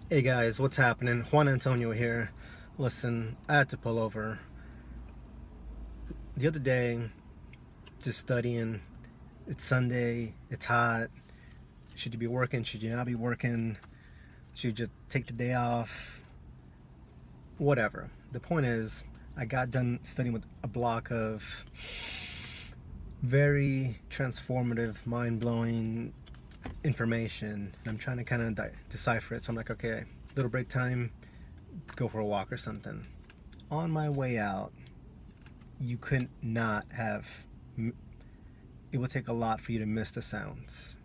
Hey guys, what's happening? Juan Antonio here. Listen, I had to pull over. The other day, just studying. It's Sunday, it's hot. Should you be working? Should you not be working? Should you just take the day off? Whatever. The point is, I got done studying with a block of very transformative, mind blowing information. And I'm trying to kind of decipher it. So I'm like, okay, little break time, go for a walk or something. On my way out, you could not have. It would take a lot for you to miss the sounds.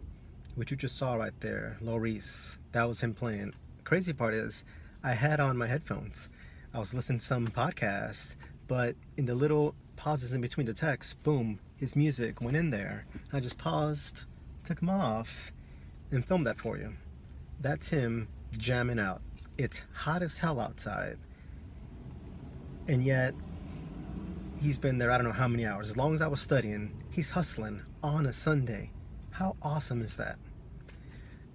What you just saw right there, Lorice, that was him playing. The crazy part is, I had on my headphones. I was listening to some podcast, but in the little pauses in between the text, boom, his music went in there. I just paused, took him off, and filmed that for you. That's him jamming out. It's hot as hell outside, and yet he's been there I don't know how many hours. As long as I was studying, he's hustling on a Sunday. How awesome is that?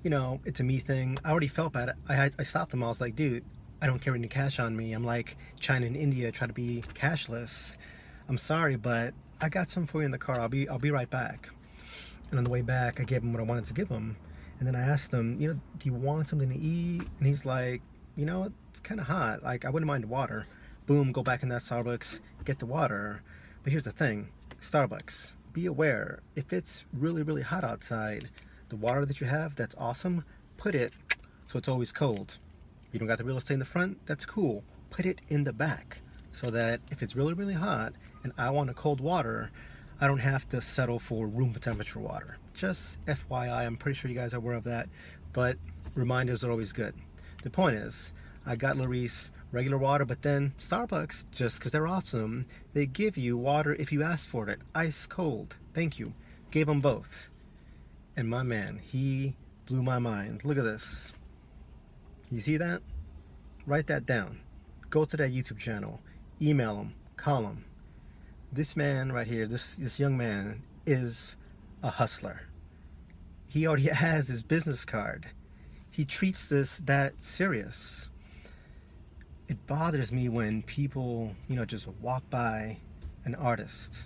It's a me thing. I already felt bad. I stopped him. I was like, dude, I don't carry any cash on me. I'm like China and India try to be cashless. I'm sorry, but I got some for you in the car. I'll be right back. And on the way back, I gave him what I wanted to give him. And then I asked him, do you want something to eat? And he's like, it's kind of hot. Like, I wouldn't mind water. Boom, go back in that Starbucks, get the water. But here's the thing, Starbucks, be aware, if it's really, really hot outside, the water that you have, that's awesome, put it so it's always cold. You don't got the real estate in the front, that's cool. Put it in the back so that if it's really, really hot and I want a cold water, I don't have to settle for room temperature water. Just FYI, I'm pretty sure you guys are aware of that, but reminders are always good. The point is, I got Lorice regular water, but then Starbucks, just because they're awesome, they give you water if you ask for it, ice cold. Thank you. Gave them both. And my man, he blew my mind. Look at this. You see that? Write that down. Go to that YouTube channel. Email him. Call him. This man right here, this young man, is a hustler. He already has his business card. He treats this that serious. It bothers me when people, just walk by an artist.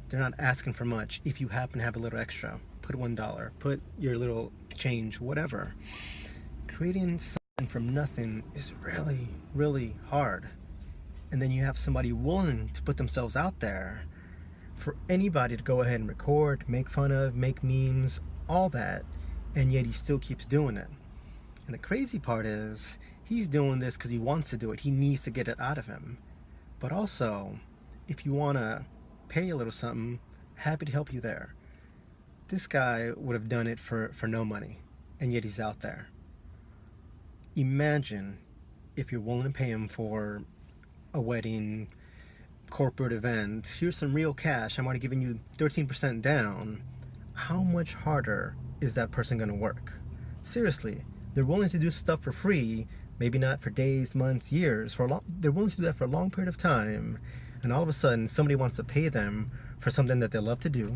They're not asking for much. If you happen to have a little extra, put $1, put your little change, whatever. Creating something from nothing is really, really hard. And then you have somebody willing to put themselves out there for anybody to go ahead and record, make fun of, make memes, all that, and yet he still keeps doing it. And the crazy part is, he's doing this because he wants to do it. He needs to get it out of him. But also, if you want to pay a little something, happy to help you there. This guy would have done it for no money, and yet he's out there. Imagine if you're willing to pay him for a wedding, corporate event. Here's some real cash. I'm already giving you 13% down. How much harder is that person going to work? Seriously, they're willing to do stuff for free, maybe not for days, months, years. They're willing to do that for a long period of time, and all of a sudden somebody wants to pay them for something that they love to do,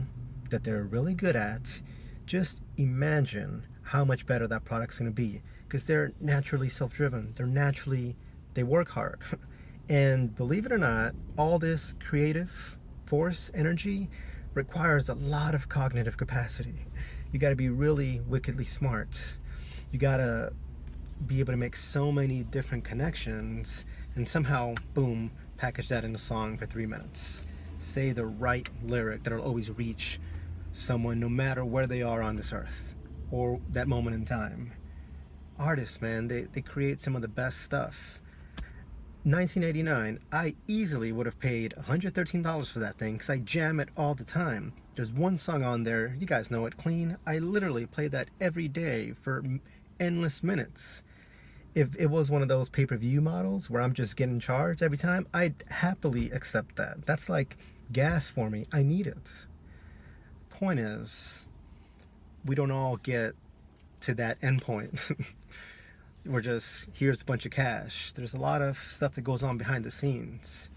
that they're really good at. Just imagine how much better that product's going to be, because they're naturally self-driven. They work hard. And believe it or not, all this creative force, energy, requires a lot of cognitive capacity. You got to be really wickedly smart. You got to be able to make so many different connections and somehow, boom, package that in a song for 3 minutes. Say the right lyric that'll always reach someone no matter where they are on this earth or that moment in time. Artists, man, they create some of the best stuff. 1989, I easily would have paid $113 for that thing because I jam it all the time. There's one song on there, you guys know it, Clean. I literally play that every day for endless minutes. If it was one of those pay-per-view models where I'm just getting charged every time, I'd happily accept that. That's like gas for me. I need it. Point is, we don't all get to that end point. We're just, here's a bunch of cash. There's a lot of stuff that goes on behind the scenes.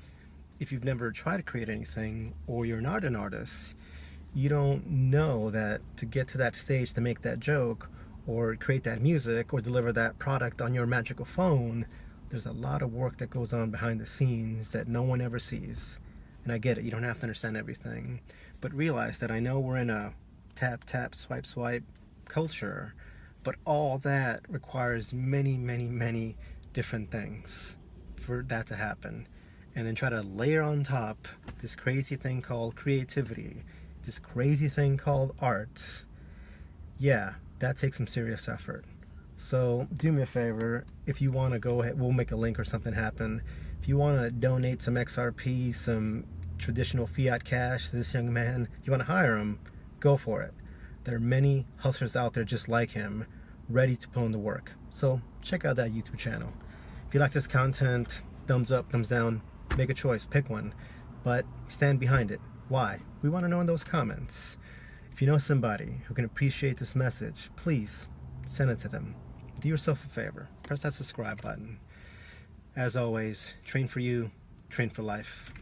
If you've never tried to create anything, or you're not an artist, you don't know that to get to that stage to make that joke, or create that music or deliver that product on your magical phone, there's a lot of work that goes on behind the scenes that no one ever sees. And I get it, you don't have to understand everything, but realize that I know we're in a tap, tap, swipe, swipe culture, but all that requires many, many, many different things for that to happen. And then try to layer on top this crazy thing called creativity, this crazy thing called art. Yeah, that takes some serious effort. So do me a favor, if you want to go ahead, we'll make a link or something happen. If you want to donate some XRP, some traditional fiat cash to this young man, you want to hire him, go for it. There are many hustlers out there just like him, ready to put in the work. So check out that YouTube channel. If you like this content, thumbs up, thumbs down, make a choice, pick one, but stand behind it. Why? We want to know in those comments. If you know somebody who can appreciate this message, please send it to them. Do yourself a favor, press that subscribe button. As always, train for you, train for life.